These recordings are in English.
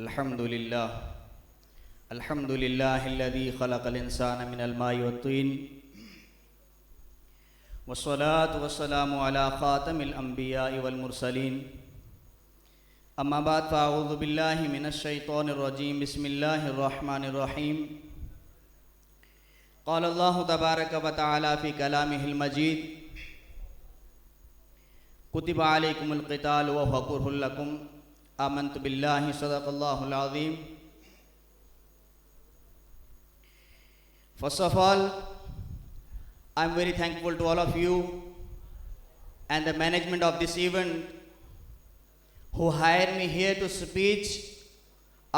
अल्हम्दुलिल्लाह अल्हम्दुलिल्लाहिल्लज़ी खलक़ल इंसाना मिनल माइ वत्तीन वस्सलातु वस्सलामु अला ख़ातमिल अंबियाइ वल मुरसलीन अम्मा बाद फ़अऊज़ु बिल्लाहि मिनश शैतानिर रजीम बिस्मिल्लाहिर रहमानिर रहीम क़ाल अल्लाहु तबारक व तआला फ़ी कलामिहिल मजीद कुतिबा अलैकुमुल क़िताल व हुवा कुरहुल लकुम आमन्तु बिल्लाहि सदक़ल्लाहुल अज़ीम। First of all, I am very thankful to all of you and the management of this event who hired me here to speak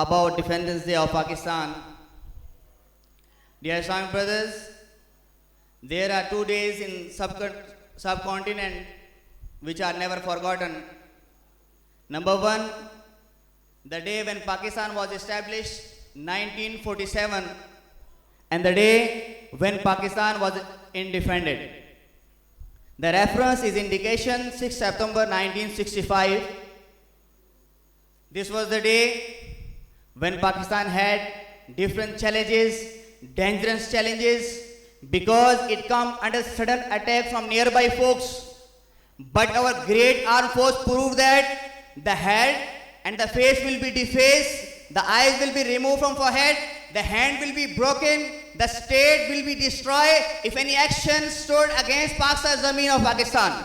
about Defenders Day of Pakistan. Dear Islamic brothers, there are 2 days in subcontinent which are never forgotten. Number one, the day when Pakistan was established, 1947, and the day when Pakistan was independent. The reference is indication 6 September 1965. This was the day when Pakistan had different challenges, dangerous challenges, because it come under sudden attack from nearby folks. But our great armed force proved that the head and the face will be defaced, the eyes will be removed from forehead, the hand will be broken, the state will be destroyed if any action stood against Pakistan Zameen of Pakistan.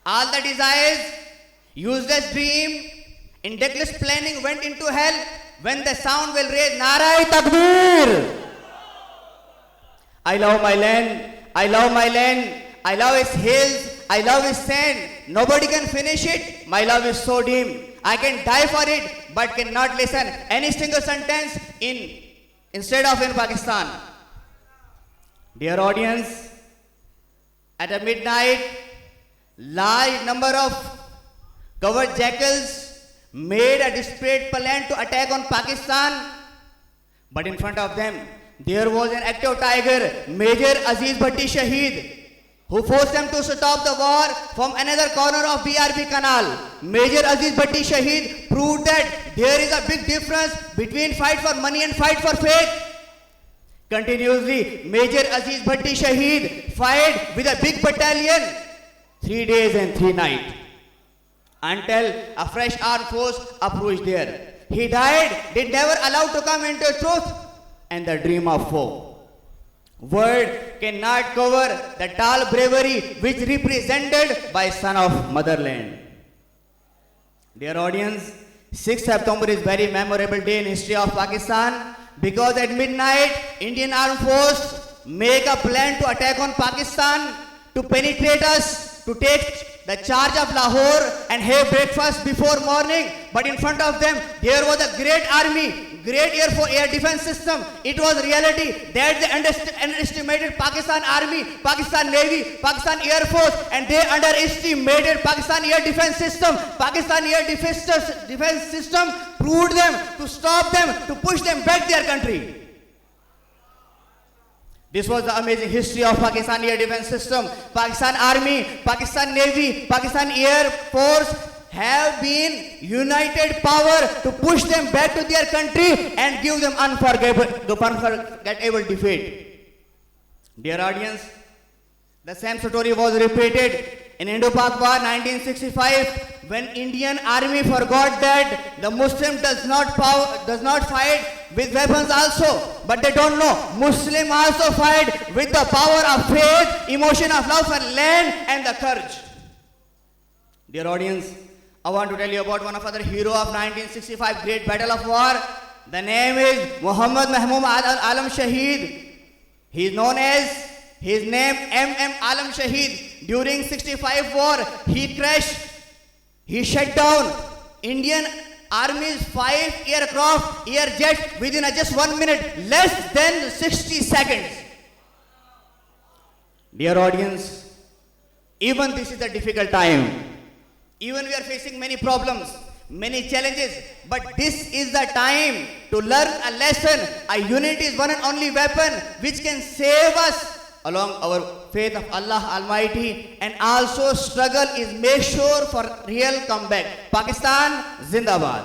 All the desires, useless dream, ridiculous planning went into hell when the sound will raise Nara Takbir. I love my land, I love my land, I love its hills, I love its sand. Nobody can finish it. My love is so deep. I can die for it, but cannot listen any single sentence instead of in Pakistan. Dear audience, at midnight, large number of covered jackals made a desperate plan to attack on Pakistan. But in front of them, there was an active tiger, Major Aziz Bhatti Shaheed, who forced them to stop the war from another corner of BRB Canal. Major Aziz Bhatti Shaheed proved that there is a big difference between fight for money and fight for faith. Continuously, Major Aziz Bhatti Shaheed fight with a big battalion 3 days and 3 nights until a fresh armed force approached there. He died, did never allowed to come into truth and the dream of foe. Word cannot cover the tall bravery which represented by son of motherland. Dear audience, 6th September is very memorable day in history of Pakistan because at midnight Indian Armed Force make a plan to attack on Pakistan, to penetrate us, to take the charge of Lahore and have breakfast before morning. But in front of them there was a great army, great air defense system. It was reality that they underestimated Pakistan Army, Pakistan Navy, Pakistan Air Force, and they underestimated Pakistan Air Defense System. Pakistan Air Defense System proved them, to stop them, to push them back their country. This was the amazing history of Pakistan Air Defense System. Pakistan Army, Pakistan Navy, Pakistan Air Force have been united power to push them back to their country and give them unforgettable defeat. Dear audience, the same story was repeated in Indo-Pak War 1965 when Indian Army forgot that the Muslim does not fight with weapons also, but they don't know Muslim also fight with the power of faith, emotion of love for land and the courage. Dear audience, I want to tell you about one of other hero of 1965 great battle of war. The name is Muhammad Mahmud Alam Shaheed. He is known as his name MM Alam Shaheed. During 65 war, he crashed, he shut down Indian Army's 5 aircraft, air jet within just 1 minute, less than 60 seconds. Dear audience, even this is a difficult time. Even we are facing many problems, many challenges, but this is the time to learn a lesson. A unity is one and only weapon which can save us along our faith of Allah Almighty, and also struggle is make sure for real comeback. Pakistan Zindabad.